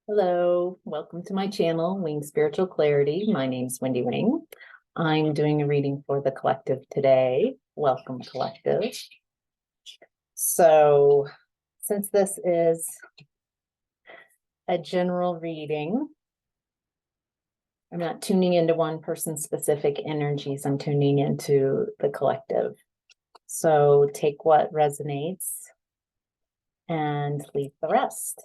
Hello, welcome to my channel, Wing Spiritual Clarity. My name's Wendy Wing. I'm doing a reading for the collective today. Welcome, collective. So, since this is a general reading, I'm not tuning into one person's specific energies, I'm tuning into the collective. So, take what resonates and leave the rest.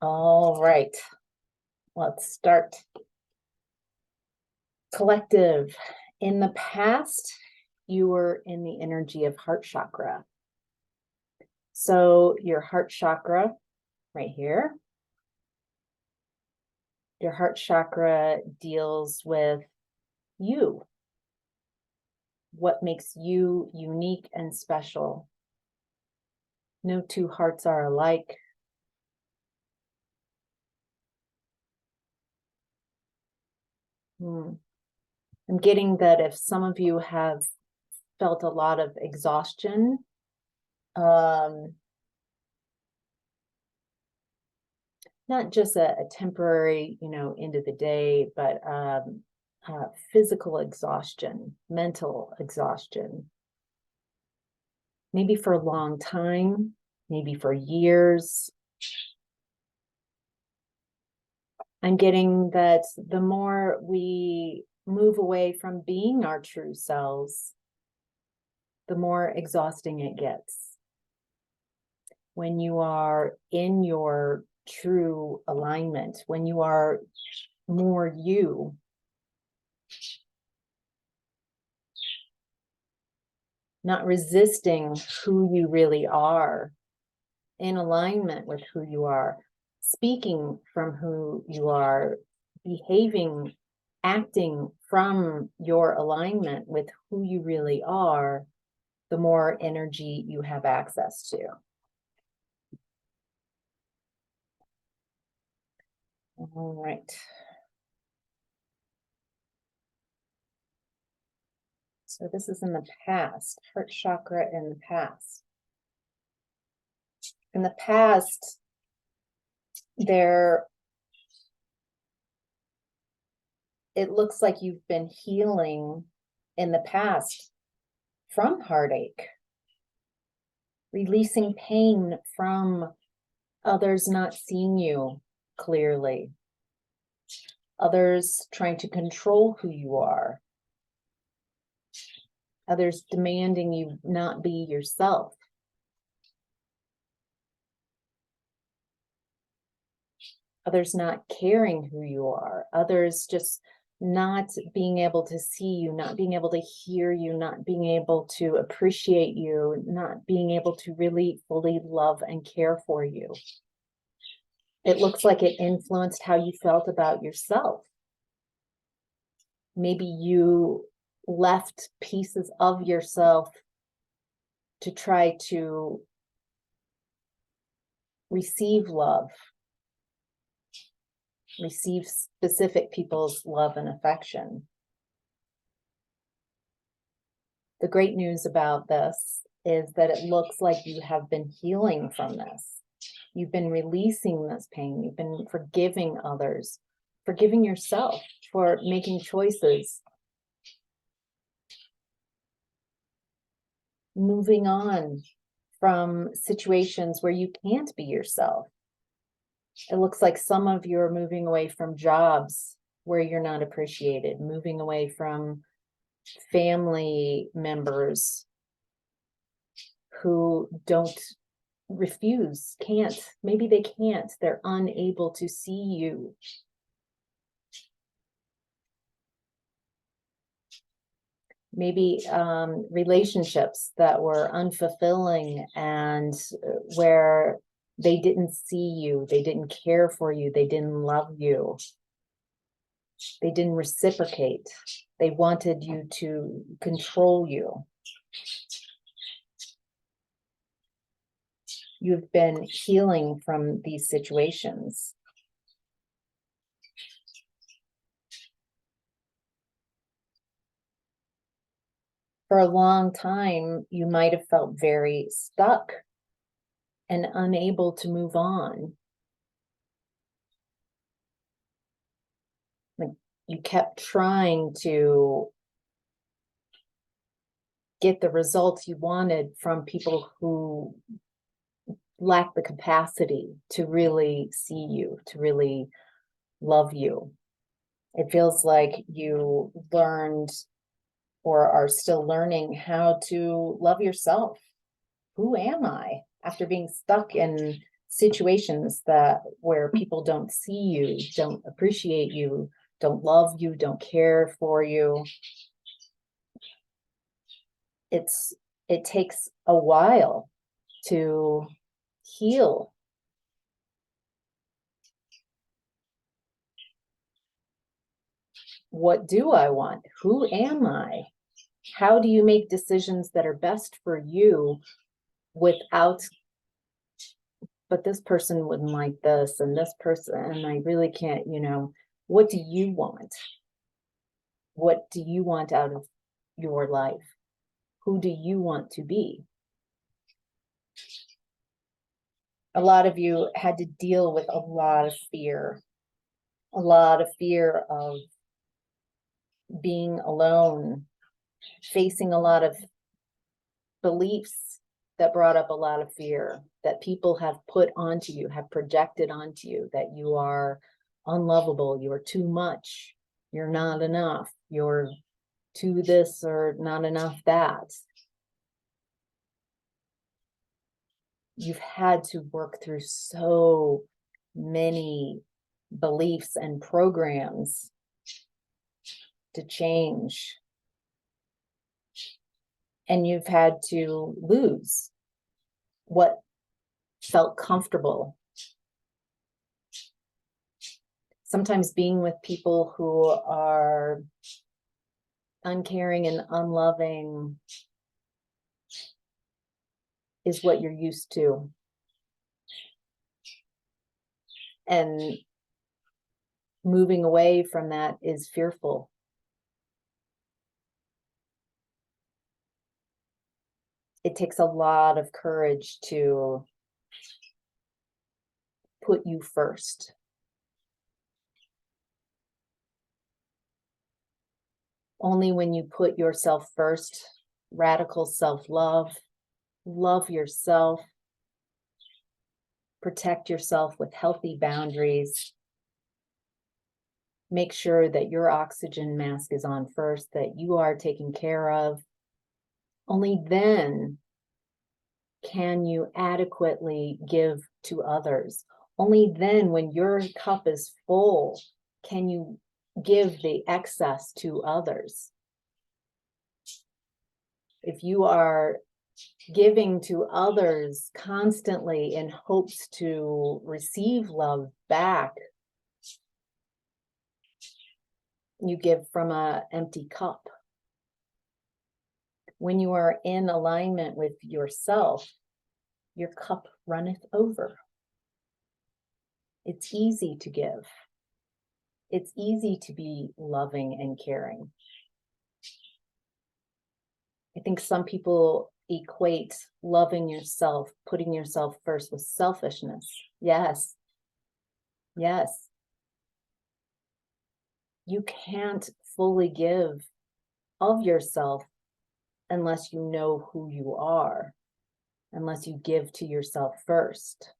All right, let's start. Collective, in the past, you were in the energy of heart chakra. So your heart chakra right here, your heart chakra deals with you, what makes you unique and special. No two hearts are alike. I'm getting that if some of you have felt a lot of exhaustion, not just a temporary, end of the day, but physical exhaustion, mental exhaustion, maybe for a long time, maybe for years. I'm getting that the more we move away from being our true selves, the more exhausting it gets. When you are in your true alignment, when you are more you, not resisting who you really are, in alignment with who you are, speaking from who you are, behaving, acting from your alignment with who you really are, the more energy you have access to. All right. So this is in the past, heart chakra in the past. In the past, it looks like you've been healing in the past from heartache, releasing pain from others not seeing you clearly, others trying to control who you are, others demanding you not be yourself. Others not caring who you are, others just not being able to see you, not being able to hear you, not being able to appreciate you, not being able to really fully love and care for you. It looks like it influenced how you felt about yourself. Maybe you left pieces of yourself to try to receive love, receive specific people's love and affection. The great news about this is that it looks like you have been healing from this. You've been releasing this pain. You've been forgiving others, forgiving yourself for making choices, moving on from situations where you can't be yourself. It looks like some of you are moving away from jobs where you're not appreciated, moving away from family members who can't, maybe they can't, they're unable to see you. Maybe relationships that were unfulfilling and where they didn't see you, they didn't care for you, they didn't love you, they didn't reciprocate, they wanted you to control you. You've been healing from these situations. For a long time, you might have felt very stuck and unable to move on. Like you kept trying to get the results you wanted from people who lack the capacity to really see you, to really love you. It feels like you learned or are still learning how to love yourself. Who am I? After being stuck in situations where people don't see you, don't appreciate you, don't love you, don't care for you. It takes a while to heal. What do I want? Who am I? How do you make decisions that are best for you without, but this person wouldn't like this, and this person, and I really can't, what do you want? What do you want out of your life? Who do you want to be? A lot of you had to deal with a lot of fear of being alone, facing a lot of beliefs that brought up a lot of fear that people have put onto you, have projected onto you, that you are unlovable, you are too much, you're not enough, you're too this or not enough that. You've had to work through so many beliefs and programs to change. And you've had to lose what felt comfortable. Sometimes being with people who are uncaring and unloving is what you're used to. And moving away from that is fearful. It takes a lot of courage to put you first. Only when you put yourself first, radical self-love, love yourself, protect yourself with healthy boundaries, make sure that your oxygen mask is on first, that you are taken care of. Only then can you adequately give to others. Only then, when your cup is full, can you give the excess to others. If you are giving to others constantly in hopes to receive love back, you give from an empty cup. When you are in alignment with yourself, your cup runneth over. It's easy to give. It's easy to be loving and caring. I think some people equate loving yourself, putting yourself first, with selfishness. Yes. Yes. You can't fully give of yourself unless you know who you are, unless you give to yourself first.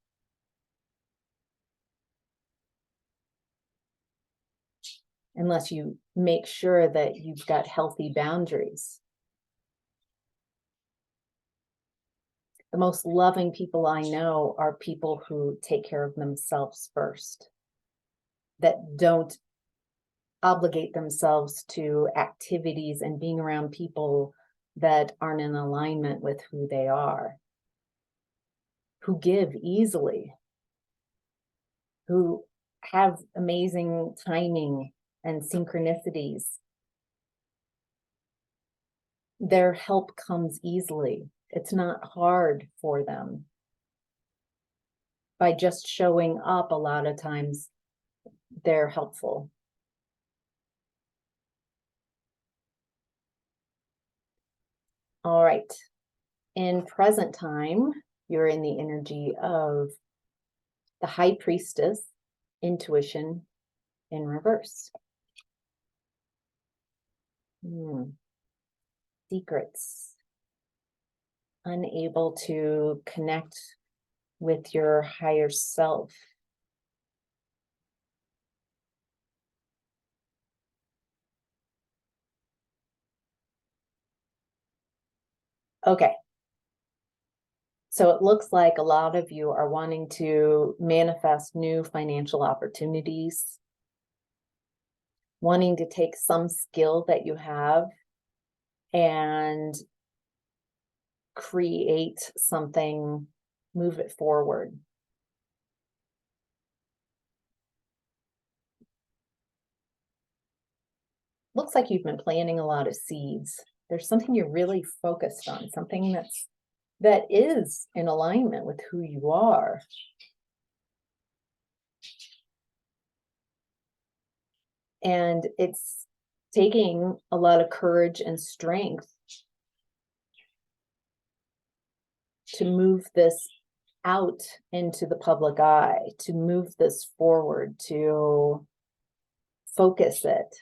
Unless you make sure that you've got healthy boundaries. The most loving people I know are people who take care of themselves first, that don't obligate themselves to activities and being around people that aren't in alignment with who they are, who give easily, who have amazing timing and synchronicities. Their help comes easily. It's not hard for them. By just showing up, a lot of times they're helpful. All right. In present time, you're in the energy of the High Priestess, intuition in reverse. Secrets. Unable to connect with your higher self. Okay. So it looks like a lot of you are wanting to manifest new financial opportunities, wanting to take some skill that you have and create something, move it forward. Looks like you've been planting a lot of seeds. There's something you're really focused on, something that is in alignment with who you are. And it's taking a lot of courage and strength to move this out into the public eye, to move this forward, to focus it.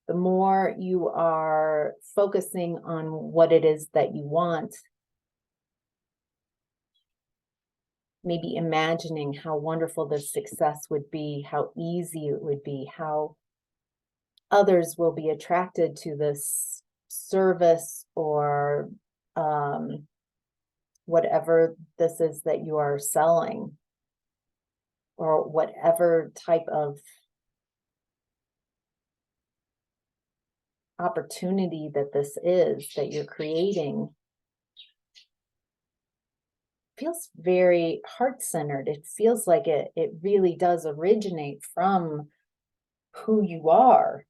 The more you are focusing on what it is that you want, maybe imagining how wonderful this success would be, how easy it would be, how others will be attracted to this service or whatever this is that you are selling, or whatever type of opportunity that this is that you're creating. Feels very heart-centered. It feels like it really does originate from who you are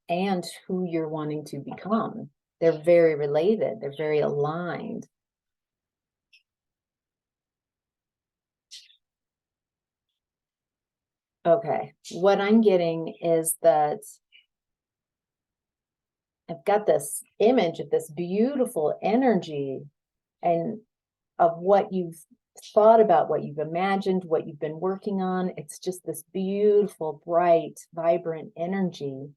and who you're wanting to become. They're very related. They're very aligned. Okay, what I'm getting is that I've got this image of this beautiful energy and of what you've thought about, what you've imagined, what you've been working on. It's just this beautiful, bright, vibrant energy.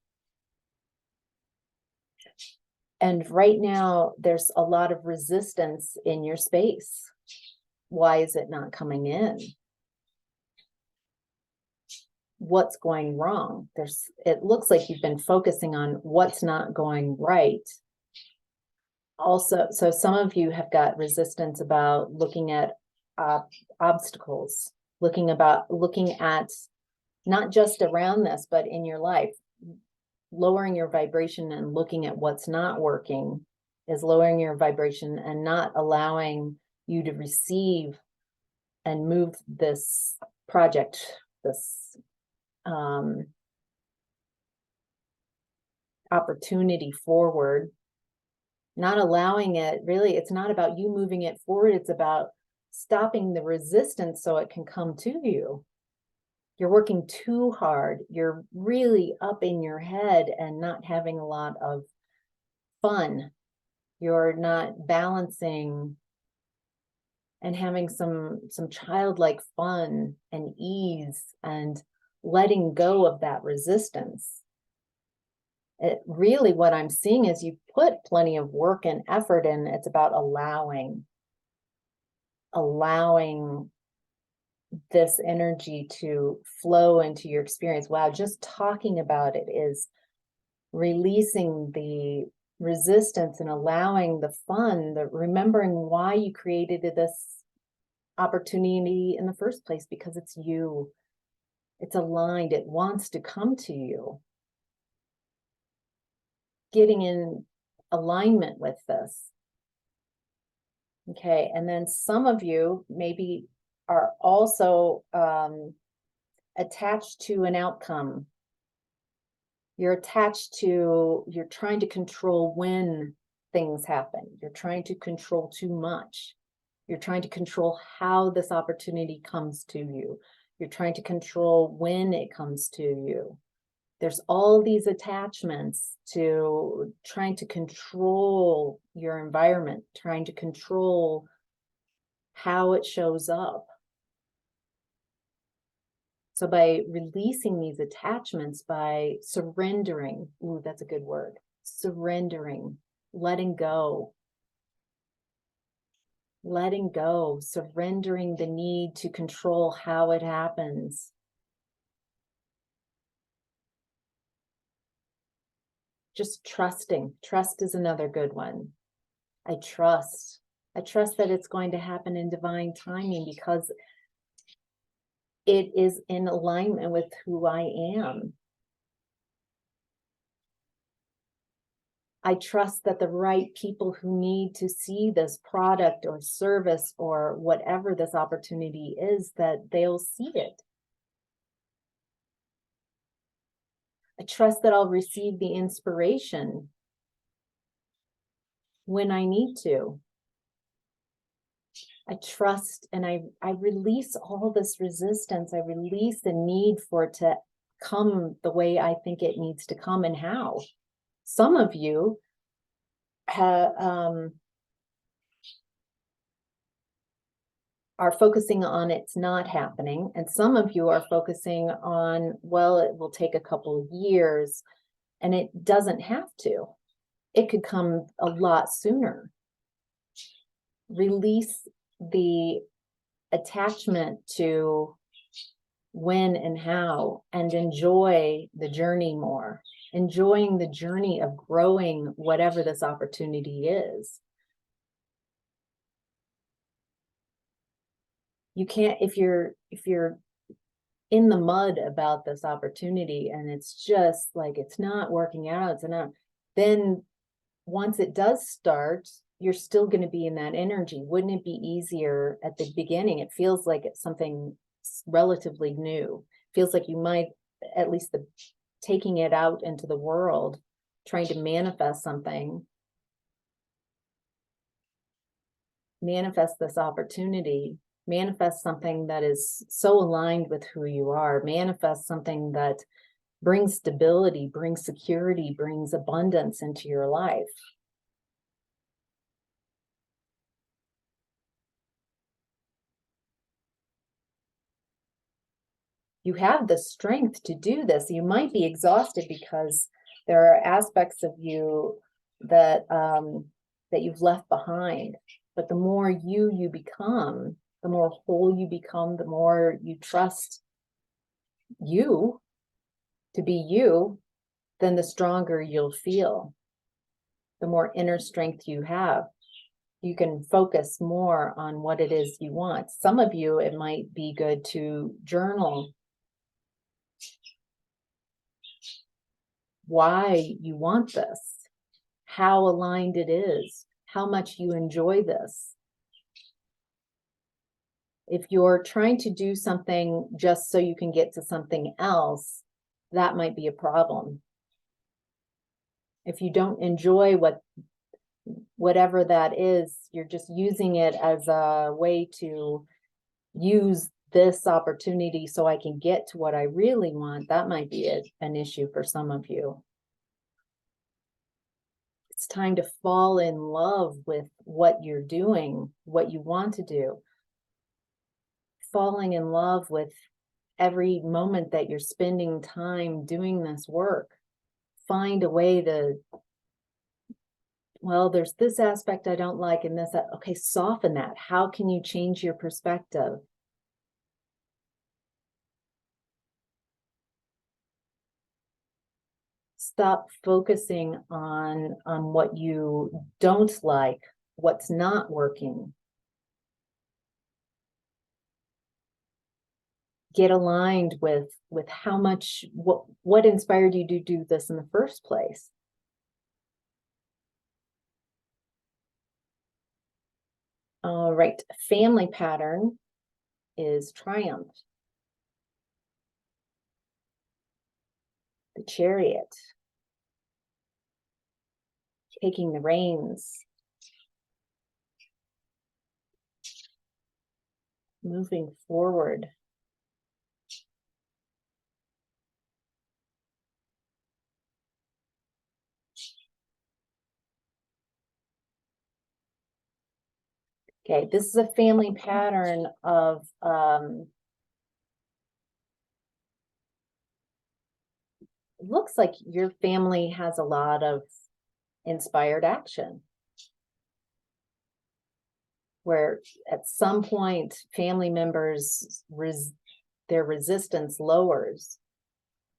And right now, there's a lot of resistance in your space. Why is it not coming in? What's going wrong? It looks like you've been focusing on what's not going right. Also, so some of you have got resistance about looking at obstacles, looking at not just around this, but in your life. Lowering your vibration and looking at what's not working is lowering your vibration and not allowing you to receive and move this project, this opportunity forward, not allowing it. Really, it's not about you moving it forward. It's about stopping the resistance so it can come to you. You're working too hard. You're really up in your head and not having a lot of fun. You're not balancing and having some childlike fun and ease and letting go of that resistance. Really what I'm seeing is you put plenty of work and effort in. It's about allowing this energy to flow into your experience. Wow, just talking about it is releasing the resistance and allowing the fun, remembering why you created this opportunity in the first place, because it's you. It's aligned. It wants to come to you. Getting in alignment with this. Okay, and then some of you maybe are also attached to an outcome. You're trying to control when things happen. You're trying to control too much. You're trying to control how this opportunity comes to you. You're trying to control when it comes to you. There's all these attachments to trying to control your environment, trying to control how it shows up. So by releasing these attachments, by surrendering, ooh, that's a good word, surrendering, letting go, surrendering the need to control how it happens. Just trusting. Trust is another good one. I trust that it's going to happen in divine timing because it is in alignment with who I am. I trust that the right people who need to see this product or service or whatever this opportunity is, that they'll see it. I trust that I'll receive the inspiration when I need to. I trust and I release all this resistance. I release the need for it to come the way I think it needs to come and how. Some of you are focusing on it's not happening, and some of you are focusing on, well, it will take a couple of years, and it doesn't have to. It could come a lot sooner. Release the attachment to when and how, and enjoy the journey more. Enjoying the journey of growing whatever this opportunity is. You can't, if you're in the mud about this opportunity and it's just like it's not working out, then once it does start, you're still going to be in that energy. Wouldn't it be easier at the beginning? It feels like it's something relatively new. It feels like you might, at least taking it out into the world, trying to manifest something, manifest this opportunity, manifest something that is so aligned with who you are, manifest something that brings stability, brings security, brings abundance into your life. You have the strength to do this. You might be exhausted because there are aspects of you that that you've left behind. But the more you become, the more whole you become, the more you trust you to be you, then the stronger you'll feel. The more inner strength you have, you can focus more on what it is you want. Some of you, it might be good to journal why you want this, how aligned it is, how much you enjoy this. If you're trying to do something just so you can get to something else, that might be a problem. If you don't enjoy whatever that is, you're just using it as a way to use this opportunity so I can get to what I really want, that might be an issue for some of you. It's time to fall in love with what you're doing, what you want to do. Falling in love with every moment that you're spending time doing this work. Find a way to, well, there's this aspect I don't like and this, okay, soften that. How can you change your perspective? Stop focusing on what you don't like, what's not working. Get aligned with how much, what inspired you to do this in the first place. All right, family pattern is Triumph. The Chariot. Taking the reins. Moving forward. Okay, this is a family pattern of it looks like your family has a lot of inspired action, where at some point family members their resistance lowers,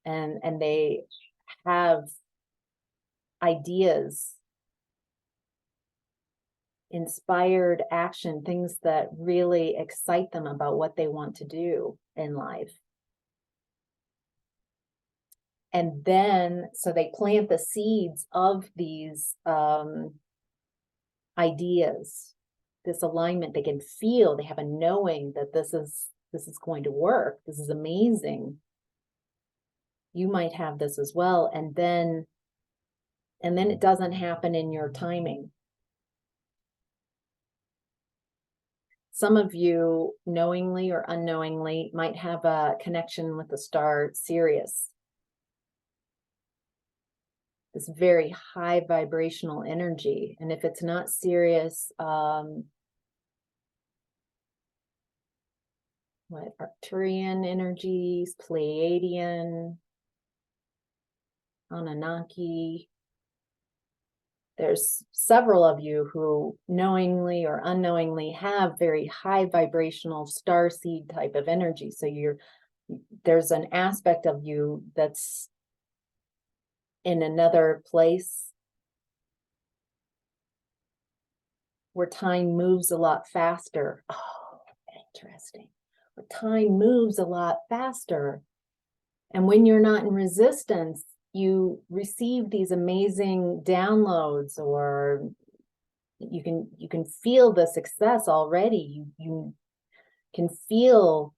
and they have ideas, inspired action, things that really excite them about what they want to do in life. And then, so they plant the seeds of these ideas, this alignment. They can feel, they have a knowing that this is going to work. This is amazing. You might have this as well. And then it doesn't happen in your timing. Some of you, knowingly or unknowingly, might have a connection with the star Sirius. This very high vibrational energy. And if it's not Sirius, what, Arcturian energies, Pleiadian, Anunnaki. There's several of you who knowingly or unknowingly have very high vibrational starseed type of energy. So there's an aspect of you that's in another place where time moves a lot faster. Oh, interesting. Where time moves a lot faster. And when you're not in resistance, you receive these amazing downloads, or you can feel the success already. You can feel,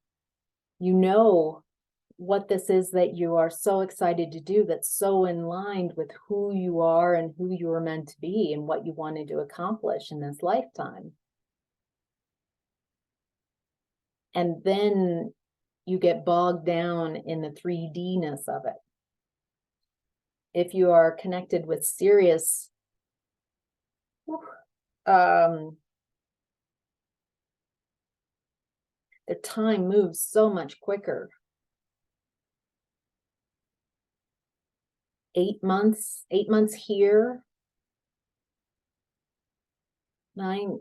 what this is that you are so excited to do, that's so in line with who you are and who you are meant to be and what you wanted to accomplish in this lifetime. And then you get bogged down in the 3D-ness of it. If you are connected with Sirius, the time moves so much quicker. 8 months here, 9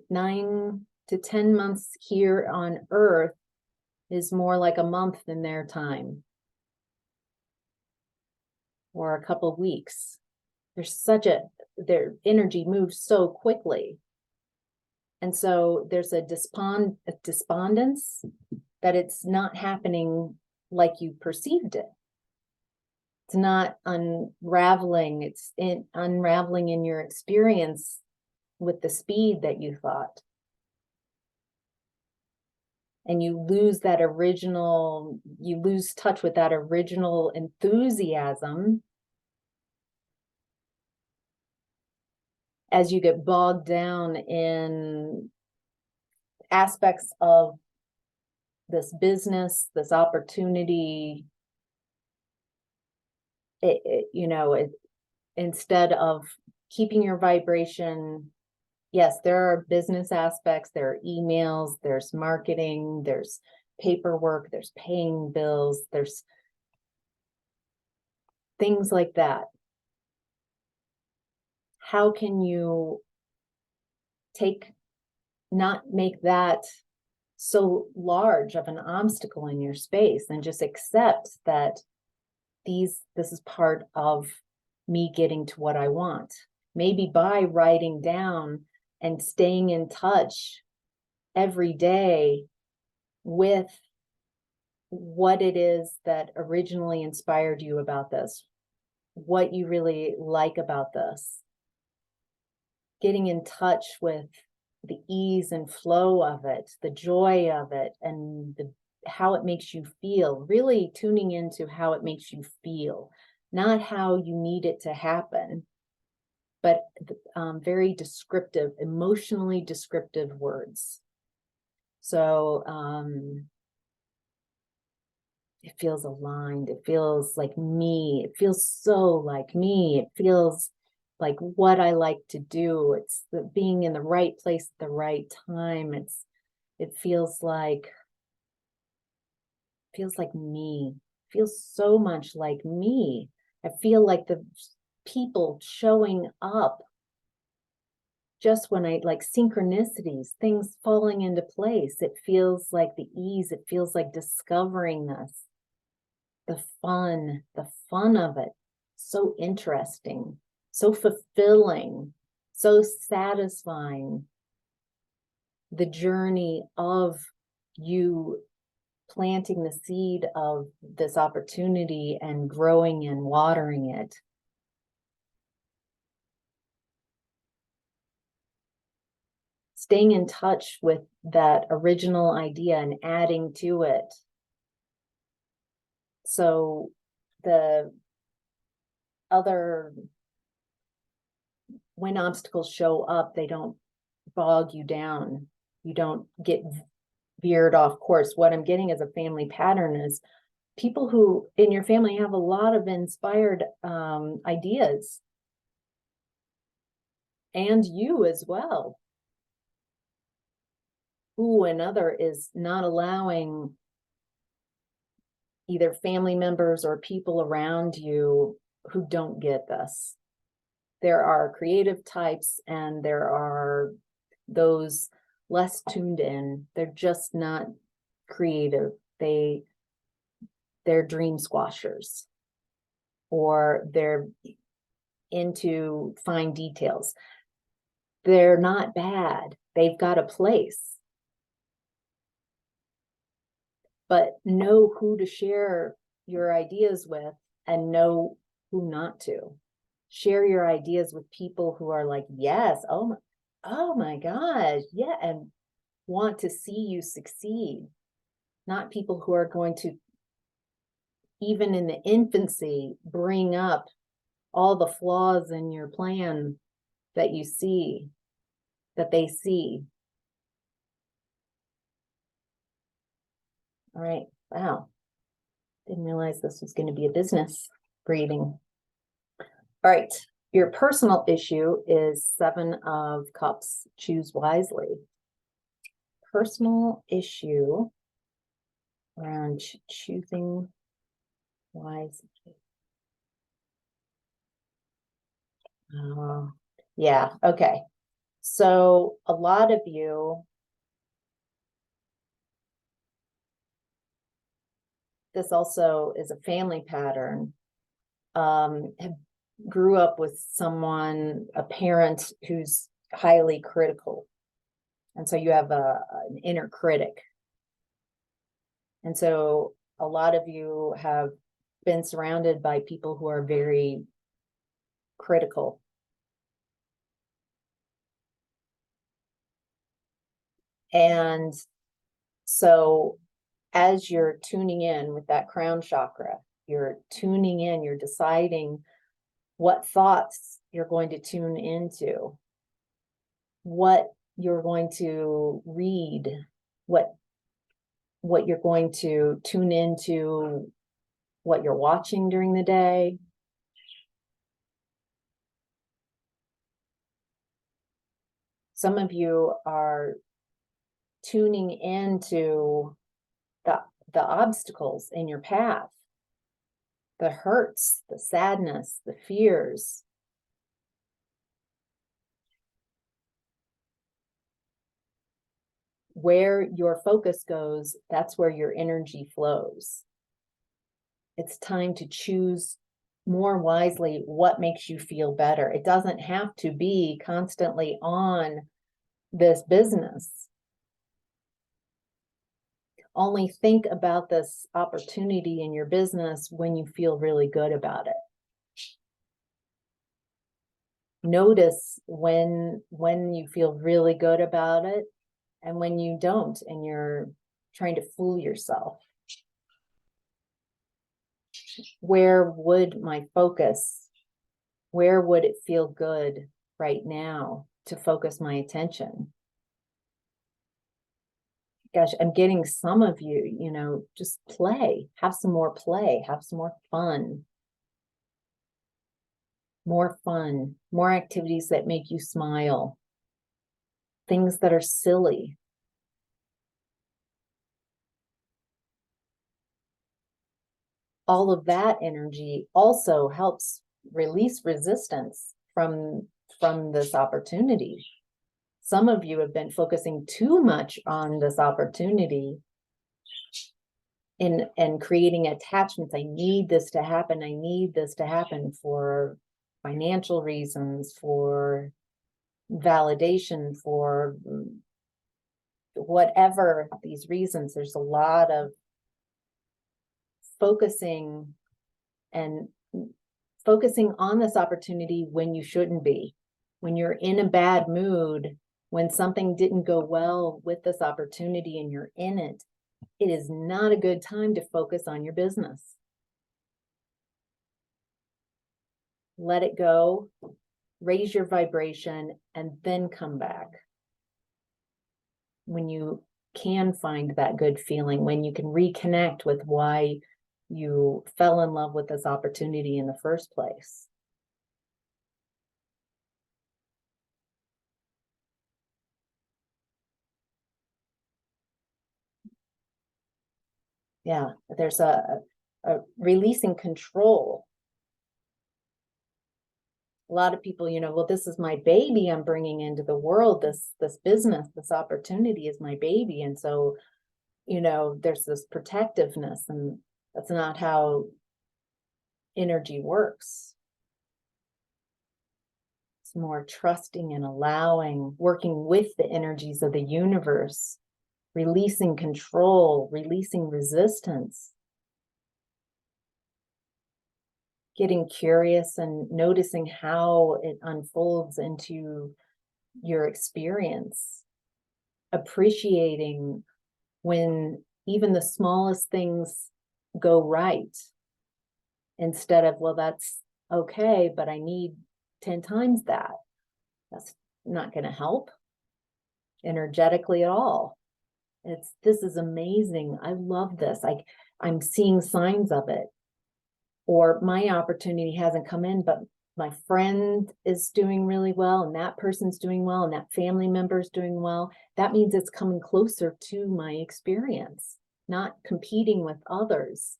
to 10 months here on Earth is more like a month in their time, or a couple of weeks. Their energy moves so quickly. And so there's a despondence that it's not happening like you perceived it. It's not unraveling. It's unraveling in your experience with the speed that you thought. And you lose touch with that original enthusiasm as you get bogged down in aspects of this business, this opportunity. Instead of keeping your vibration, yes, there are business aspects, there are emails, there's marketing, there's paperwork, there's paying bills, there's things like that. How can you not make that so large of an obstacle in your space, and just accept that this is part of me getting to what I want? Maybe by writing down and staying in touch every day with what it is that originally inspired you about this, what you really like about this, getting in touch with the ease and flow of it, the joy of it, and how it makes you feel, really tuning into how it makes you feel, not how you need it to happen, but very descriptive, emotionally descriptive words. So it feels aligned. It feels like me. It feels so like me. It feels like what I like to do. It's the being in the right place at the right time. It feels like me. Feels so much like me. I feel like the people showing up just when I like synchronicities, things falling into place. It feels like the ease. It feels like discovering this. The fun of it. So interesting, so fulfilling, so satisfying. The journey of you planting the seed of this opportunity and growing and watering it. Staying in touch with that original idea and adding to it. So the other, when obstacles show up, they don't bog you down. You don't get veered off course. What I'm getting as a family pattern is people who in your family have a lot of inspired ideas, and you as well. Who another is not allowing either family members or people around you who don't get this. There are creative types and there are those less tuned in. They're just not creative. They're dream squashers, or they're into fine details. They're not bad. They've got a place. But know who to share your ideas with and know who not to. Share your ideas with people who are like, yes, oh my gosh, yeah, and want to see you succeed. Not people who are going to, even in the infancy, bring up all the flaws in your plan that you see, that they see. All right. Wow. Didn't realize this was going to be a business reading. All right. Your personal issue is 7 of Cups. Choose wisely. Personal issue around choosing wisely. Yeah. Okay. So a lot of you, this also is a family pattern, grew up with someone, a parent who's highly critical. And so you have an inner critic. And so a lot of you have been surrounded by people who are very critical. And so as you're tuning in with that crown chakra, you're tuning in, you're deciding what thoughts you're going to tune into, what you're going to read, what you're going to tune into, what you're watching during the day. Some of you are tuning into the obstacles in your path, the hurts, the sadness, the fears. Where your focus goes, that's where your energy flows. It's time to choose more wisely what makes you feel better. It doesn't have to be constantly on this business. Only think about this opportunity in your business when you feel really good about it. Notice when you feel really good about it and when you don't, and you're trying to fool yourself. Where would my focus, where would it feel good right now to focus my attention? Gosh, I'm getting some of you, just play, have some more play, have some more fun. more fun, more activities that make you smile, things that are silly. All of that energy also helps release resistance from this opportunity. Some of you have been focusing too much on this opportunity and creating attachments. I need this to happen. I need this to happen for financial reasons, for validation, for whatever these reasons. There's a lot of focusing on this opportunity when you shouldn't be, when you're in a bad mood, when something didn't go well with this opportunity and you're in it. It is not a good time to focus on your business. Let it go, raise your vibration, and then come back. When you can find that good feeling, when you can reconnect with why you fell in love with this opportunity in the first place. Yeah, there's a releasing control. A lot of people, well, this is my baby I'm bringing into the world. This business, this opportunity is my baby. And so, there's this protectiveness, and that's not how energy works. It's more trusting and allowing, working with the energies of the universe, releasing control, releasing resistance, getting curious and noticing how it unfolds into your experience, appreciating when even the smallest things go right, instead of, well, that's okay, but I need 10 times that. That's not going to help energetically at all. This is amazing. I love this. I'm seeing signs of it. Or my opportunity hasn't come in, but my friend is doing really well, and that person's doing well, and that family member is doing well. That means it's coming closer to my experience, not competing with others.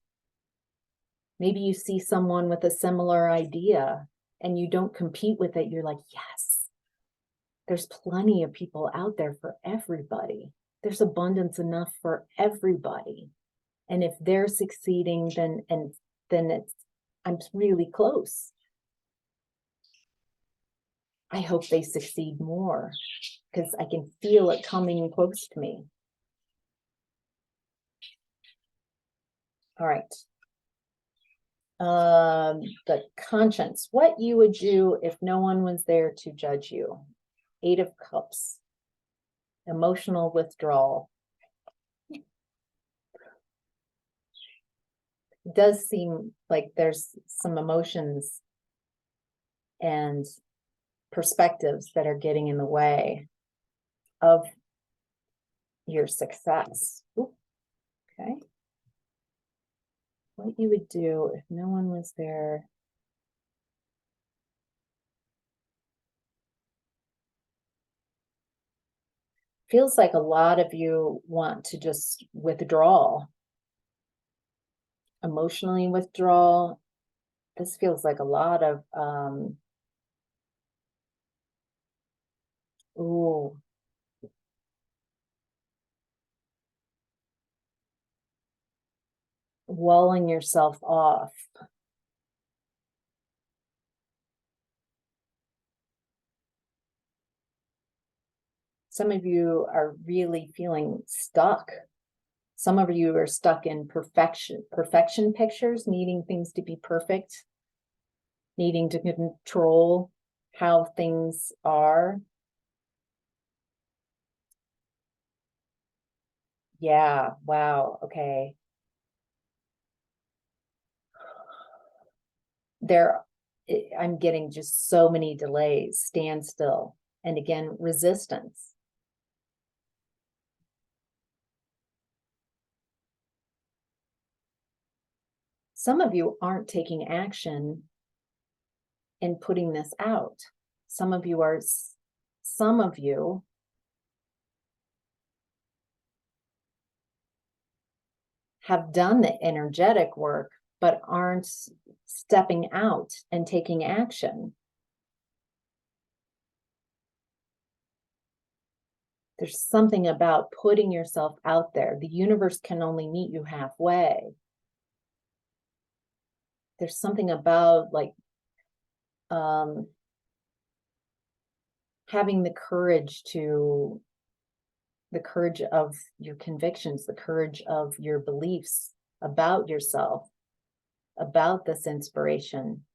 Maybe you see someone with a similar idea and you don't compete with it. You're like, yes, there's plenty of people out there for everybody. There's abundance enough for everybody. And if they're succeeding, then I'm really close. I hope they succeed more because I can feel it coming close to me. All right. The conscience, what you would do if no one was there to judge you. 8 of Cups, emotional withdrawal. It does seem like there's some emotions and perspectives that are getting in the way of your success. Ooh, okay. What you would do if no one was there. Feels like a lot of you want to just withdraw, emotionally withdraw. This feels like a lot of walling yourself off. Some of you are really feeling stuck. Some of you are stuck in perfection pictures, needing things to be perfect, needing to control how things are. Yeah, wow, okay. I'm getting just so many delays, standstill, and again, resistance. Some of you aren't taking action in putting this out. Some of you have done the energetic work, but aren't stepping out and taking action. There's something about putting yourself out there. The universe can only meet you halfway. There's something about like having the courage of your convictions, the courage of your beliefs about yourself, about this inspiration.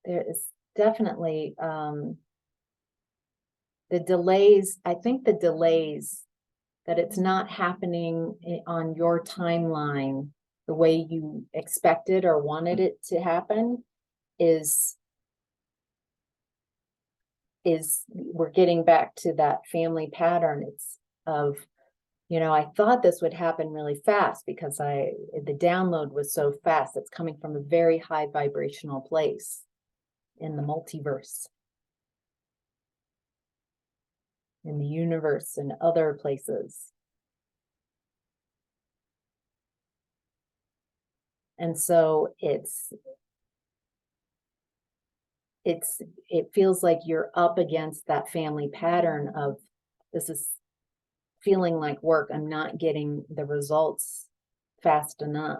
There is definitely the delays. I think the delays that it's not happening on your timeline the way you expected or wanted it to happen is we're getting back to that family pattern. It's of, I thought this would happen really fast because the download was so fast. It's coming from a very high vibrational place in the multiverse, in the universe, and other places. And so it feels like you're up against that family pattern of, this is feeling like work. I'm not getting the results fast enough.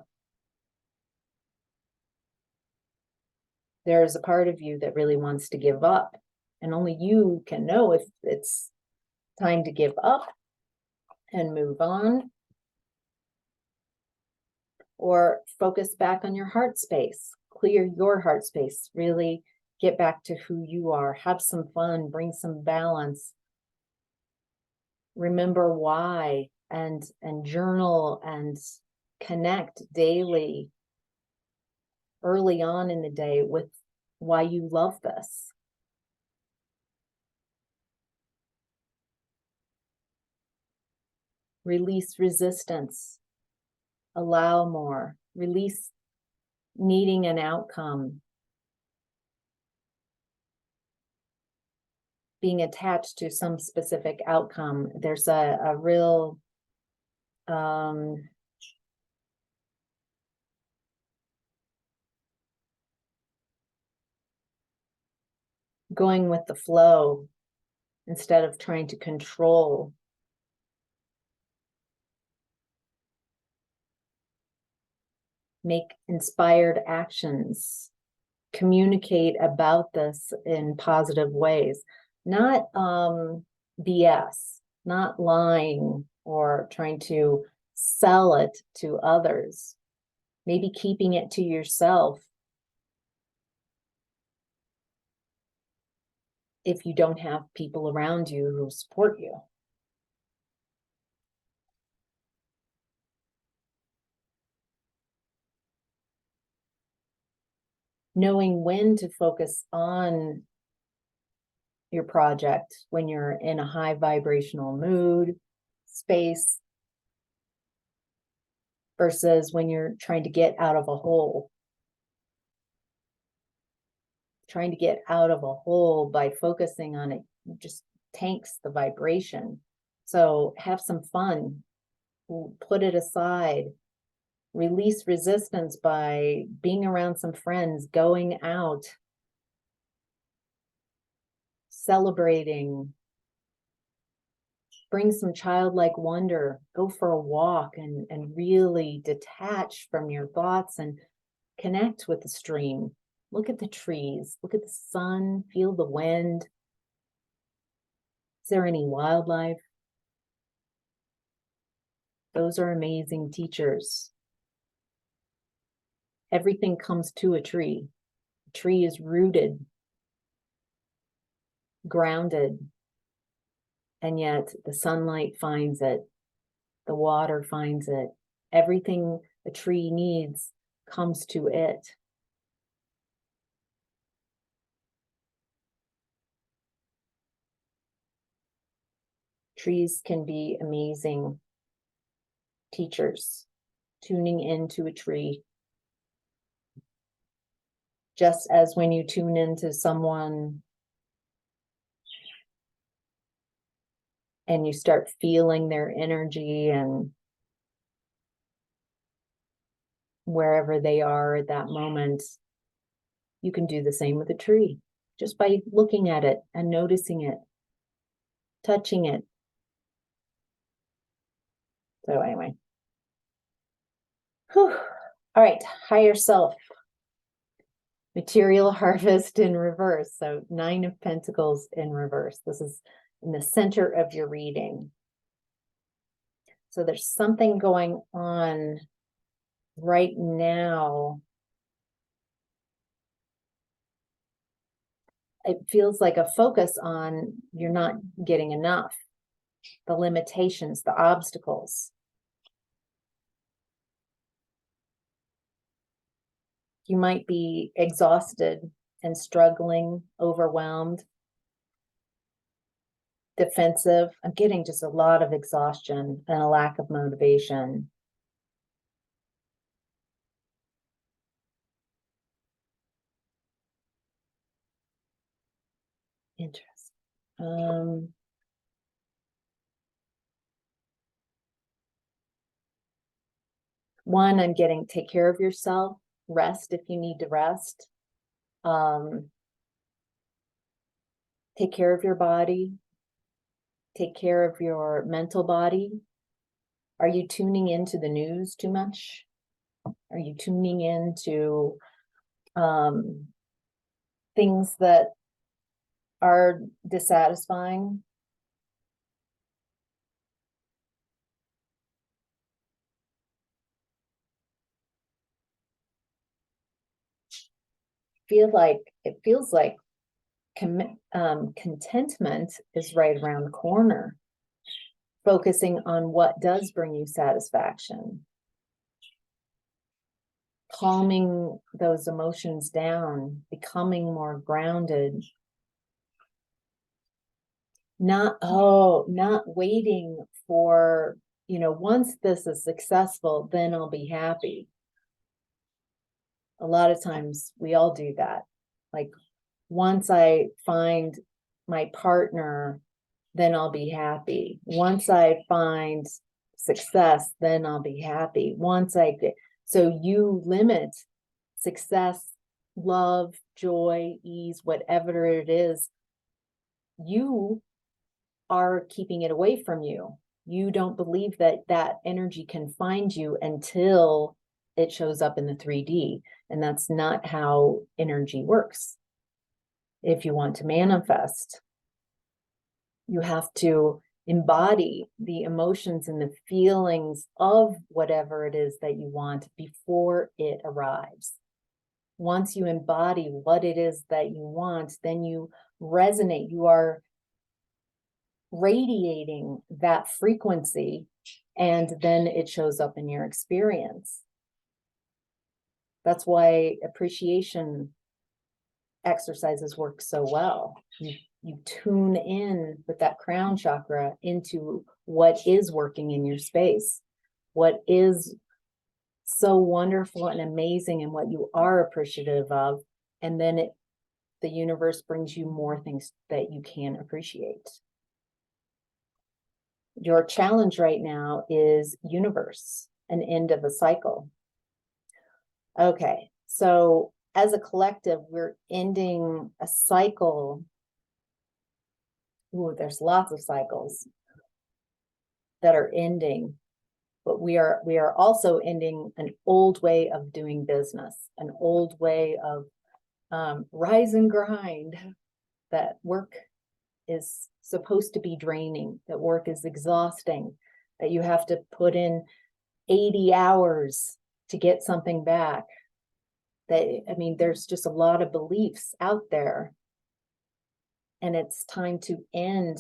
There's a part of you that really wants to give up, and only you can know if it's time to give up and move on, or focus back on your heart space, clear your heart space, really get back to who you are, have some fun, bring some balance, remember why, and journal and connect daily, early on in the day, with why you love this. Release resistance, allow more, release needing an outcome, being attached to some specific outcome. There's a real going with the flow instead of trying to control. Make inspired actions, communicate about this in positive ways, not BS, not lying or trying to sell it to others, maybe keeping it to yourself if you don't have people around you who support you. Knowing when to focus on your project, when you're in a high vibrational mood, space, versus when you're trying to get out of a hole. Trying to get out of a hole by focusing on it just tanks the vibration. So have some fun, put it aside, release resistance by being around some friends, going out, celebrating, bring some childlike wonder, go for a walk and really detach from your thoughts and connect with the stream. Look at the trees, look at the sun, feel the wind. Is there any wildlife? Those are amazing teachers. Everything comes to a tree. A tree is rooted, grounded, and yet the sunlight finds it, the water finds it. Everything a tree needs comes to it. Trees can be amazing teachers. Tuning into a tree. Just as when you tune into someone and you start feeling their energy and wherever they are at that moment, you can do the same with a tree, just by looking at it and noticing it, touching it. So anyway. Whew. All right, higher self. Material harvest in reverse. So 9 of Pentacles in reverse. This is in the center of your reading. So there's something going on right now. It feels like a focus on you're not getting enough, the limitations, the obstacles. You might be exhausted and struggling, overwhelmed, defensive. I'm getting just a lot of exhaustion and a lack of motivation. Interesting. One, I'm getting take care of yourself, rest if you need to rest. Take care of your body, take care of your mental body. Are you tuning into the news too much? Are you tuning into things that are dissatisfying? It feels like contentment is right around the corner. Focusing on what does bring you satisfaction. Calming those emotions down, becoming more grounded. Not waiting for, once this is successful, then I'll be happy. A lot of times we all do that. Like, once I find my partner, then I'll be happy. Once I find success, then I'll be happy. So you limit success, love, joy, ease, whatever it is. You are keeping it away from you. You don't believe that that energy can find you until it shows up in the 3D. And that's not how energy works. If you want to manifest, you have to embody the emotions and the feelings of whatever it is that you want before it arrives. Once you embody what it is that you want, then you resonate. You are radiating that frequency, and then it shows up in your experience. That's why appreciation exercises work so well. You tune in with that crown chakra into what is working in your space, what is so wonderful and amazing, and what you are appreciative of. And then the universe brings you more things that you can appreciate. Your challenge right now is universe, an end of a cycle. Okay, so as a collective, we're ending a cycle. Ooh, there's lots of cycles that are ending, but we are also ending an old way of doing business, an old way of rise and grind. That work is supposed to be draining, that work is exhausting, that you have to put in 80 hours to get something back. There's just a lot of beliefs out there, and it's time to end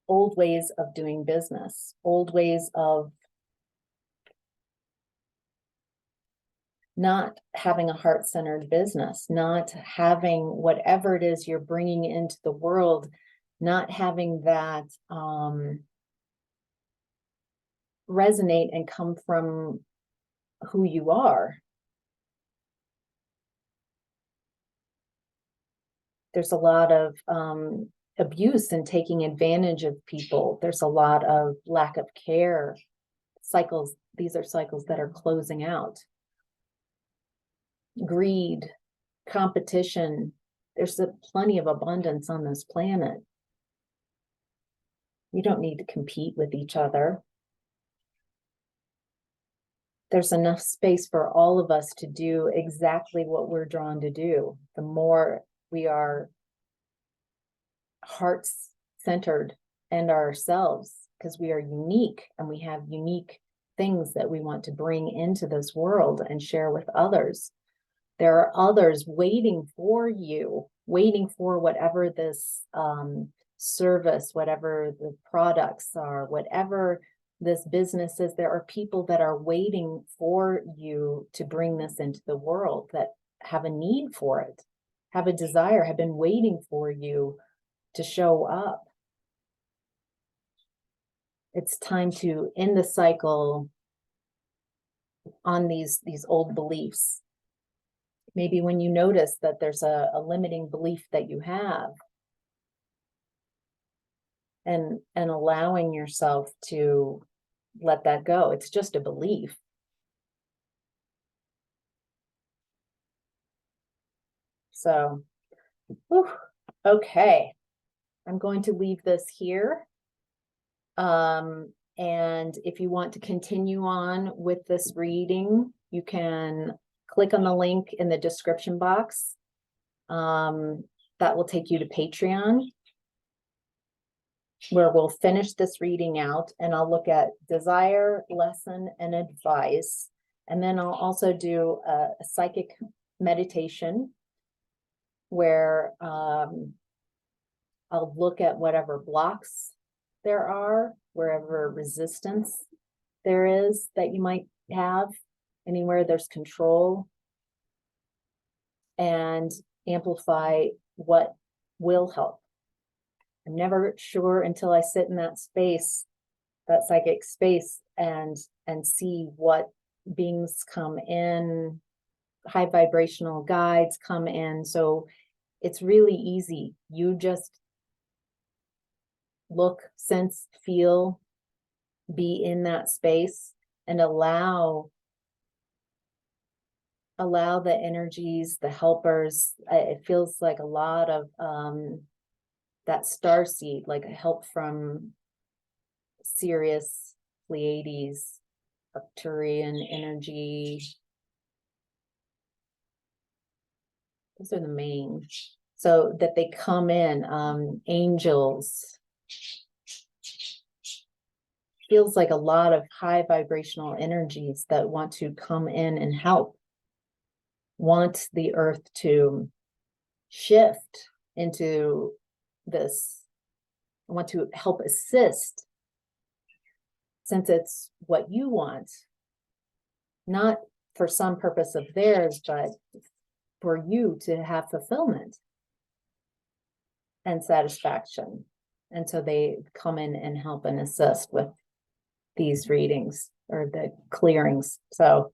old ways of doing business, old ways of not having a heart-centered business, not having whatever it is you're bringing into the world not having that resonate and come from who you are. There's a lot of abuse and taking advantage of people. There's a lot of lack of care. Cycles, these are cycles that are closing out. Greed, competition. There's plenty of abundance on this planet. You don't need to compete with each other. There's enough space for all of us to do exactly what we're drawn to do. The more we are heart-centered and ourselves, because we are unique and we have unique things that we want to bring into this world and share with others. There are others waiting for you, waiting for whatever this service, whatever the products are, whatever this business is. There are people that are waiting for you to bring this into the world, that have a need for it, have a desire, have been waiting for you to show up. It's time to end the cycle on these old beliefs. Maybe when you notice that there's a limiting belief that you have, and allowing yourself to let that go. It's just a belief. So, whew, okay. I'm going to leave this here. And if you want to continue on with this reading, you can click on the link in the description box. That will take you to Patreon, where we'll finish this reading out, and I'll look at desire, lesson, and advice. And then I'll also do a psychic meditation where I'll look at whatever blocks there are, wherever resistance there is that you might have, anywhere there's control, and amplify what will help. I'm never sure until I sit in that space, that psychic space, and see what beings come in, high vibrational guides come in. So it's really easy. You just look, sense, feel, be in that space, and allow the energies, the helpers. It feels like a lot of that starseed, like a help from Sirius, Pleiades, Arcturian energy. Those are the main. So that they come in, angels. Feels like a lot of high vibrational energies that want to come in and help. Want the earth to shift into this. I want to help assist, since it's what you want, not for some purpose of theirs, but for you to have fulfillment and satisfaction. And so they come in and help and assist with these readings or the clearings. So,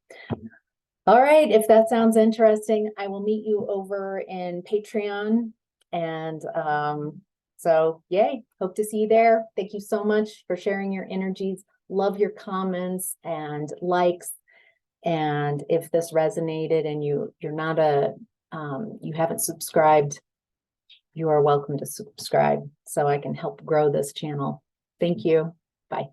all right, if that sounds interesting, I will meet you over in Patreon. And so yay, hope to see you there. Thank you so much for sharing your energies. Love your comments and likes. And if this resonated and you're not you haven't subscribed, you are welcome to subscribe so I can help grow this channel. Thank you. Bye.